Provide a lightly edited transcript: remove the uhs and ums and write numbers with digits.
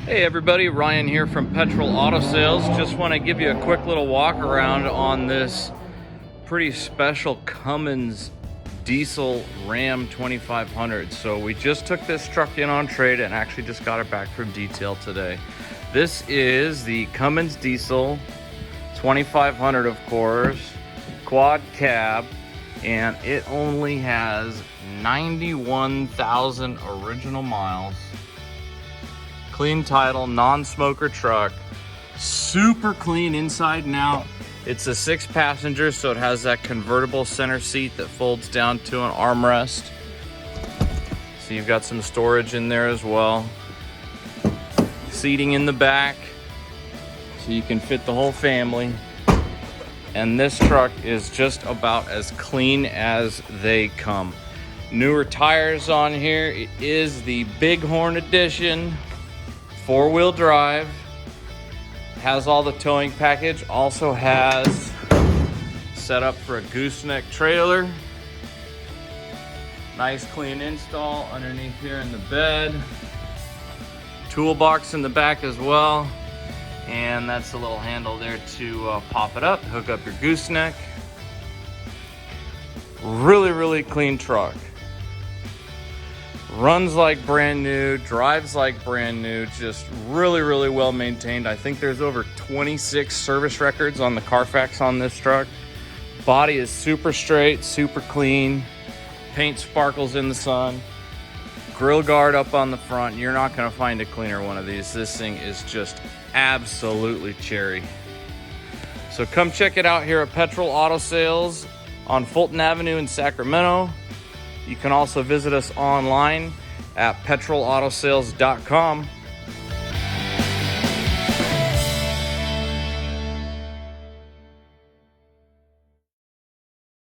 Hey everybody, Ryan here from Petrol Auto Sales. Just want to give you a quick little walk around on this pretty special Cummins Diesel Ram 2500. So we just took this truck in on trade and actually just got it back from detail today. This is the Cummins Diesel 2500, of course, quad cab, and it only has 91,000 original miles. Clean title, non-smoker truck, super clean inside and out. It's a 6-passenger, so it has that convertible center seat that folds down to an armrest. So you've got some storage in there as well. Seating in the back, so you can fit the whole family. And this truck is just about as clean as they come. Newer tires on here. It is the Big Horn edition. 4-wheel drive, has all the towing package, also has set up for a gooseneck trailer. Nice clean install underneath here in the bed. Toolbox in the back as well. And that's a little handle there to pop it up, hook up your gooseneck. Really clean truck. Runs like brand new, drives like brand new, just really well maintained. I think there's over 26 service records on the Carfax on this truck. Body is super straight, super clean. Paint sparkles in the sun. Grill guard up on the front. You're not gonna find a cleaner one of these. This thing is just absolutely cherry. So come check it out here at Petrol Auto Sales on Fulton Avenue in Sacramento. You can also visit us online at petrolautosales.com.